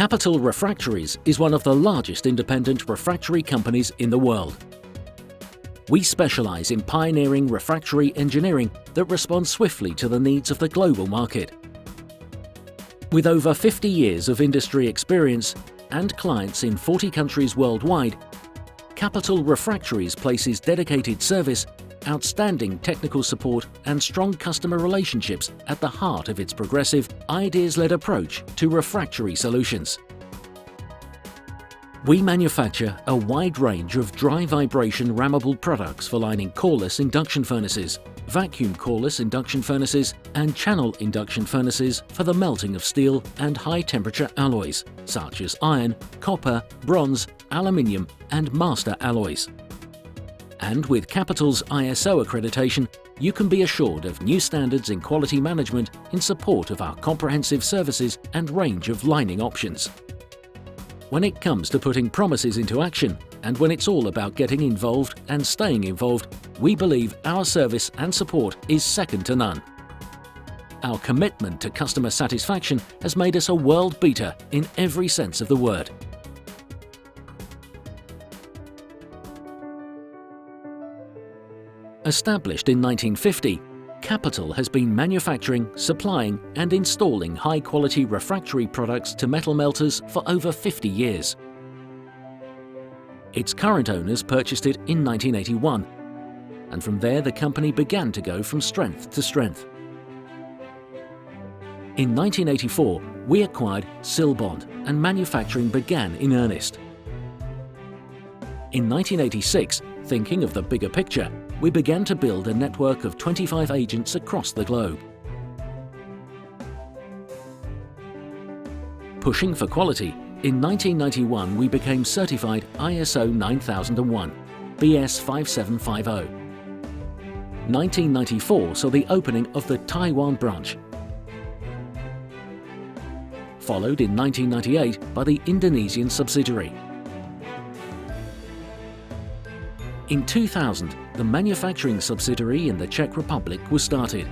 Capital Refractories is one of the largest independent refractory companies in the world. We specialize in pioneering refractory engineering that responds swiftly to the needs of the global market. With over 50 years of industry experience and clients in 40 countries worldwide, Capital Refractories places dedicated service, outstanding technical support and strong customer relationships at the heart of its progressive, ideas-led approach to refractory solutions. We manufacture a wide range of dry vibration rammable products for lining coreless induction furnaces, vacuum coreless induction furnaces and channel induction furnaces for the melting of steel and high-temperature alloys such as iron, copper, bronze, aluminium and master alloys. And with Capital's ISO accreditation, you can be assured of new standards in quality management in support of our comprehensive services and range of lining options. When it comes to putting promises into action, and when it's all about getting involved and staying involved, we believe our service and support is second to none. Our commitment to customer satisfaction has made us a world beater in every sense of the word. Established in 1950, Capital has been manufacturing, supplying and installing high-quality refractory products to metal melters for over 50 years. Its current owners purchased it in 1981, and from there the company began to go from strength to strength. In 1984, we acquired Silbond and manufacturing began in earnest. In 1986, thinking of the bigger picture, we began to build a network of 25 agents across the globe. Pushing for quality, in 1991 we became certified ISO 9001, BS 5750. 1994 saw the opening of the Taiwan branch, followed in 1998 by the Indonesian subsidiary. In 2000, the manufacturing subsidiary in the Czech Republic was started.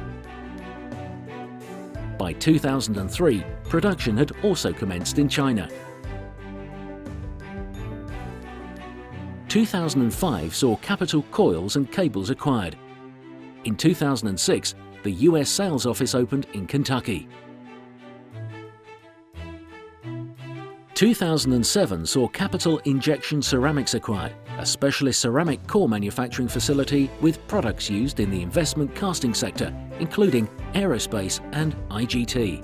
By 2003, production had also commenced in China. 2005 saw Capital Coils and Cables acquired. In 2006, the US sales office opened in Kentucky. 2007 saw Capital Injection Ceramics acquired, a specialist ceramic core manufacturing facility with products used in the investment casting sector, including aerospace and IGT.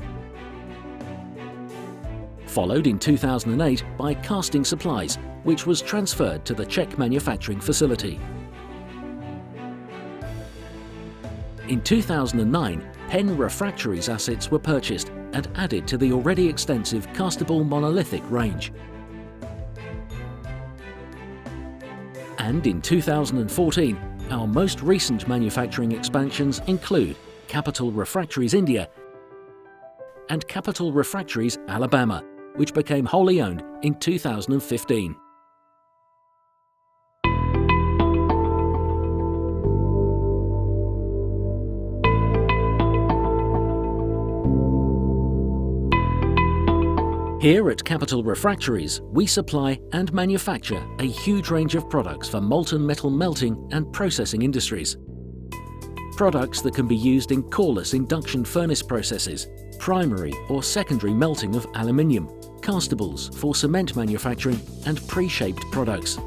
Followed in 2008 by Casting Supplies, which was transferred to the Czech manufacturing facility. In 2009, Penn Refractories assets were purchased and added to the already extensive castable monolithic range. And in 2014, our most recent manufacturing expansions include Capital Refractories India and Capital Refractories Alabama, which became wholly owned in 2015. Here at Capital Refractories, we supply and manufacture a huge range of products for molten metal melting and processing industries. Products that can be used in coreless induction furnace processes, primary or secondary melting of aluminium, castables for cement manufacturing, and pre-shaped products.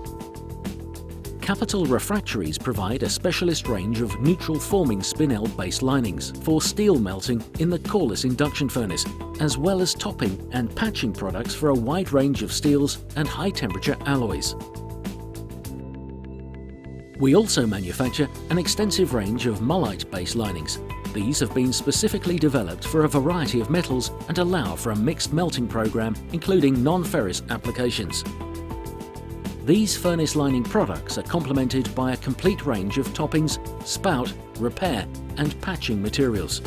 Capital Refractories provide a specialist range of neutral forming spinel-based linings for steel melting in the coreless induction furnace, as well as topping and patching products for a wide range of steels and high-temperature alloys. We also manufacture an extensive range of mullite-based linings. These have been specifically developed for a variety of metals and allow for a mixed melting program, including non-ferrous applications. These furnace lining products are complemented by a complete range of toppings, spout, repair and patching materials.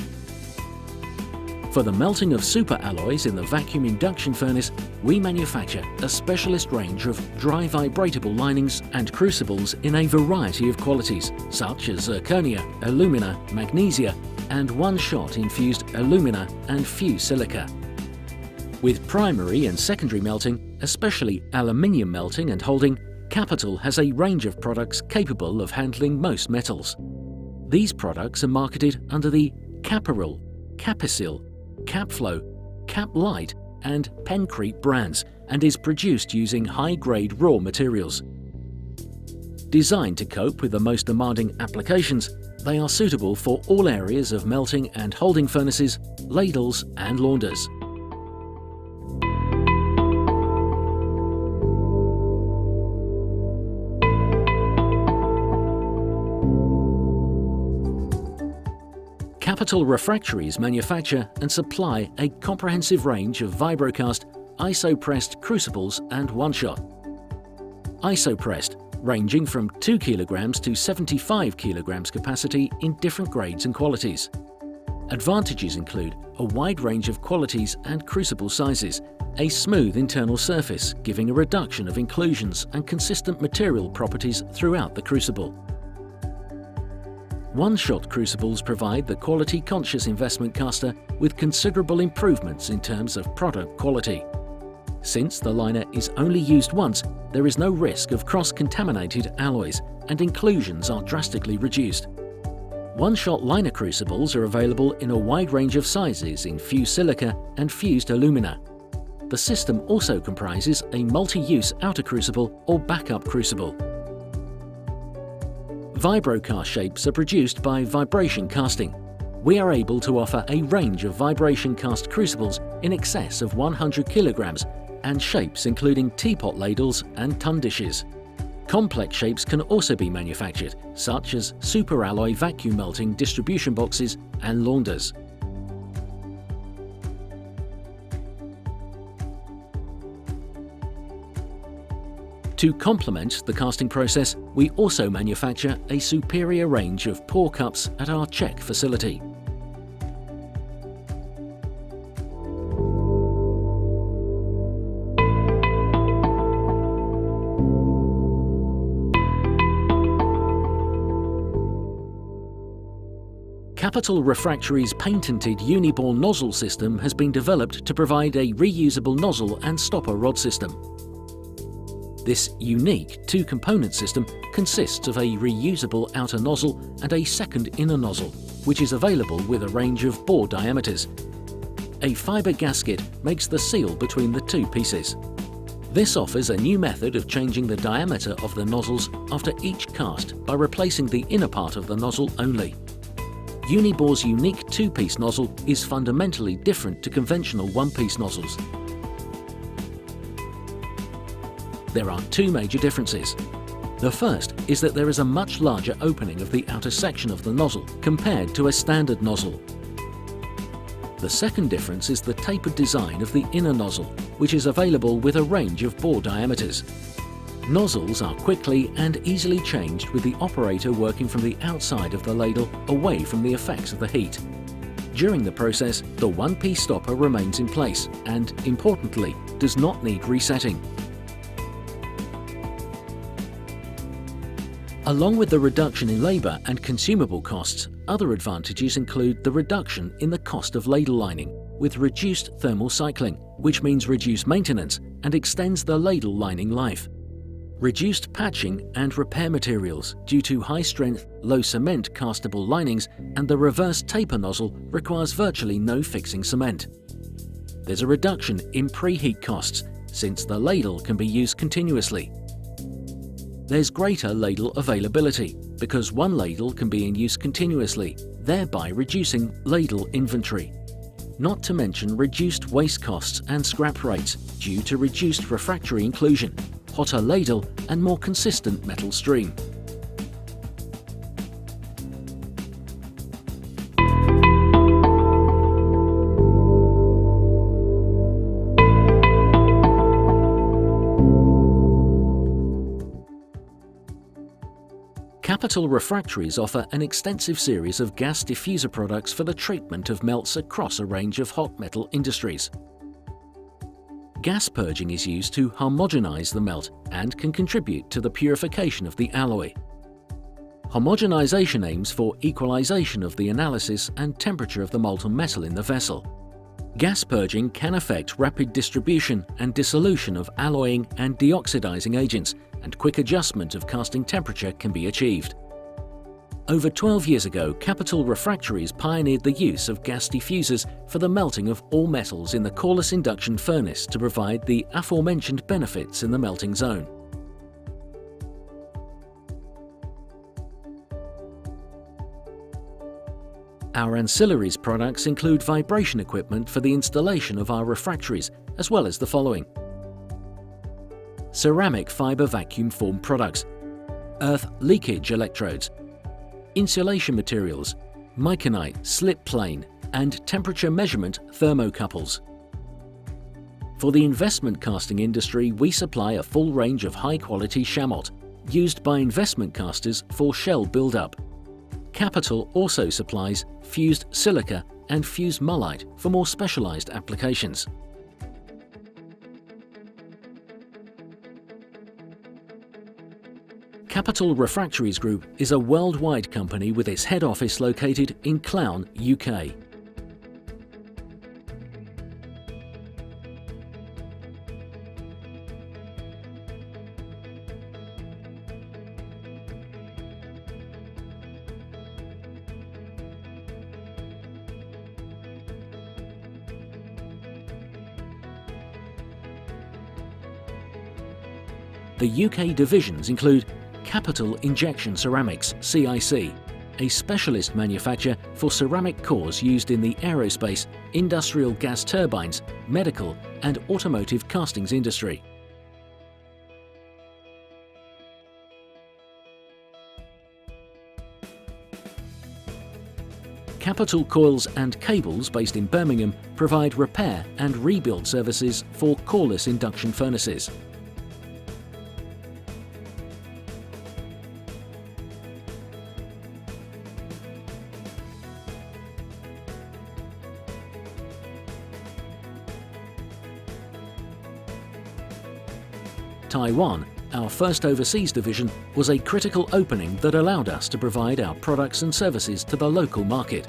For the melting of superalloys in the vacuum induction furnace, we manufacture a specialist range of dry vibratable linings and crucibles in a variety of qualities, such as zirconia, alumina, magnesia and one-shot infused alumina and fused silica. With primary and secondary melting, especially aluminium melting and holding, Capital has a range of products capable of handling most metals. These products are marketed under the Capital, Capicil, Capflow, Caplite and Pencrete brands and is produced using high-grade raw materials. Designed to cope with the most demanding applications, they are suitable for all areas of melting and holding furnaces, ladles and launders. Capital Refractories manufacture and supply a comprehensive range of vibro-cast, iso-pressed crucibles and one-shot. Iso-pressed, ranging from 2 kg to 75 kg capacity in different grades and qualities. Advantages include a wide range of qualities and crucible sizes, a smooth internal surface giving a reduction of inclusions and consistent material properties throughout the crucible. One-shot crucibles provide the quality-conscious investment caster with considerable improvements in terms of product quality. Since the liner is only used once, there is no risk of cross-contaminated alloys and inclusions are drastically reduced. One-shot liner crucibles are available in a wide range of sizes in fused silica and fused alumina. The system also comprises a multi-use outer crucible or backup crucible. Vibrocast shapes are produced by vibration casting. We are able to offer a range of vibration cast crucibles in excess of 100 kilograms and shapes including teapot ladles and tun dishes. Complex shapes can also be manufactured, such as superalloy vacuum melting distribution boxes and launders. To complement the casting process, we also manufacture a superior range of pour cups at our Czech facility. Capital Refractories' patented unibore nozzle system has been developed to provide a reusable nozzle and stopper rod system. This unique two-component system consists of a reusable outer nozzle and a second inner nozzle, which is available with a range of bore diameters. A fibre gasket makes the seal between the two pieces. This offers a new method of changing the diameter of the nozzles after each cast by replacing the inner part of the nozzle only. Unibore's unique two-piece nozzle is fundamentally different to conventional one-piece nozzles. There are two major differences. The first is that there is a much larger opening of the outer section of the nozzle compared to a standard nozzle. The second difference is the tapered design of the inner nozzle, which is available with a range of bore diameters. Nozzles are quickly and easily changed with the operator working from the outside of the ladle away from the effects of the heat. During the process, the one-piece stopper remains in place and, importantly, does not need resetting. Along with the reduction in labour and consumable costs, other advantages include the reduction in the cost of ladle lining, with reduced thermal cycling, which means reduced maintenance and extends the ladle lining life. Reduced patching and repair materials due to high-strength, low-cement castable linings, and the reverse taper nozzle requires virtually no fixing cement. There's a reduction in preheat costs, since the ladle can be used continuously. There's greater ladle availability, because one ladle can be in use continuously, thereby reducing ladle inventory. Not to mention reduced waste costs and scrap rates due to reduced refractory inclusion, hotter ladle and more consistent metal stream. Capital Refractories offer an extensive series of gas diffuser products for the treatment of melts across a range of hot metal industries. Gas purging is used to homogenize the melt and can contribute to the purification of the alloy. Homogenization aims for equalization of the analysis and temperature of the molten metal in the vessel. Gas purging can affect rapid distribution and dissolution of alloying and deoxidizing agents, and quick adjustment of casting temperature can be achieved. Over 12 years ago, Capital Refractories pioneered the use of gas diffusers for the melting of all metals in the coreless induction furnace to provide the aforementioned benefits in the melting zone. Our ancillaries products include vibration equipment for the installation of our refractories, as well as the following: ceramic fiber vacuum form products, earth leakage electrodes, insulation materials, miconite slip plane, and temperature measurement thermocouples. For the investment casting industry, we supply a full range of high-quality shamot, used by investment casters for shell build-up. Capital also supplies fused silica and fused mullite for more specialized applications. Capital Refractories Group is a worldwide company with its head office located in Clown, UK. The UK divisions include Capital Injection Ceramics (CIC), a specialist manufacturer for ceramic cores used in the aerospace, industrial gas turbines, medical and automotive castings industry. Capital Coils and Cables, based in Birmingham, provide repair and rebuild services for coreless induction furnaces. Taiwan, our first overseas division, was a critical opening that allowed us to provide our products and services to the local market.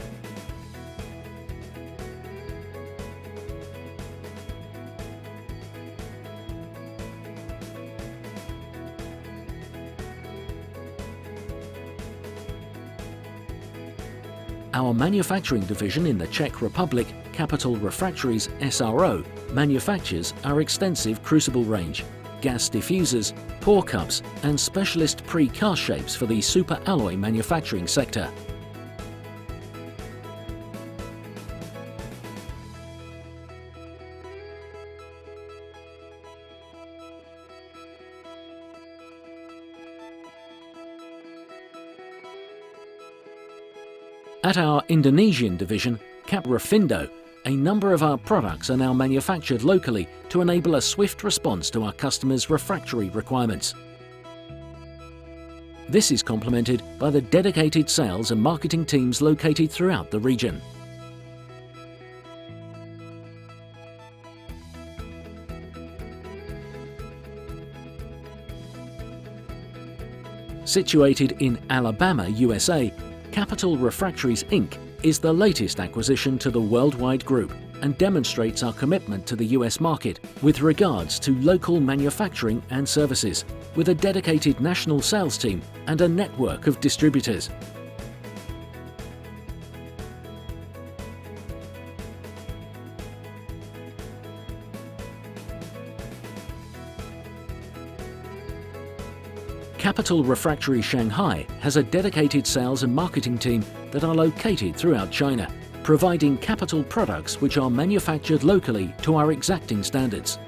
Our manufacturing division in the Czech Republic, Capital Refractories SRO, manufactures our extensive crucible range, gas diffusers, pour cups and specialist pre-cast shapes for the superalloy manufacturing sector. At our Indonesian division, Caprifindo, a number of our products are now manufactured locally to enable a swift response to our customers' refractory requirements. This is complemented by the dedicated sales and marketing teams located throughout the region. Situated in Alabama, USA, Capital Refractories Inc. is the latest acquisition to the Worldwide Group and demonstrates our commitment to the US market with regards to local manufacturing and services, with a dedicated national sales team and a network of distributors. Capital Refractories Shanghai has a dedicated sales and marketing team that are located throughout China, providing Capital products which are manufactured locally to our exacting standards.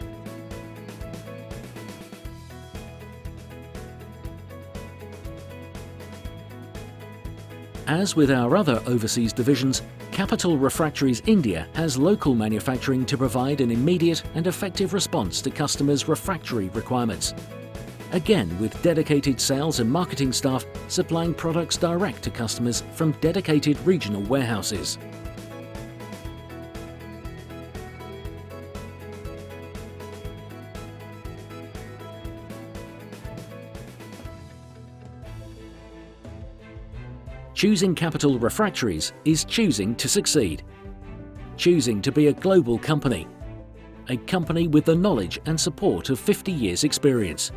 As with our other overseas divisions, Capital Refractories India has local manufacturing to provide an immediate and effective response to customers' refractory requirements. Again, with dedicated sales and marketing staff supplying products direct to customers from dedicated regional warehouses. Choosing Capital Refractories is choosing to succeed. choosing to be a global company. A company with the knowledge and support of 50 years' experience.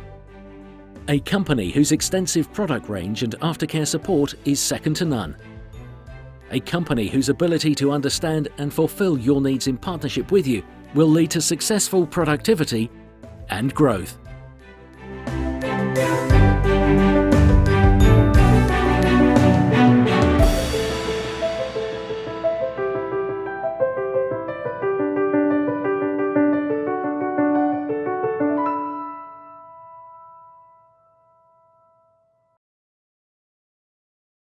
A company whose extensive product range and aftercare support is second to none. A company whose ability to understand and fulfill your needs in partnership with you will lead to successful productivity and growth.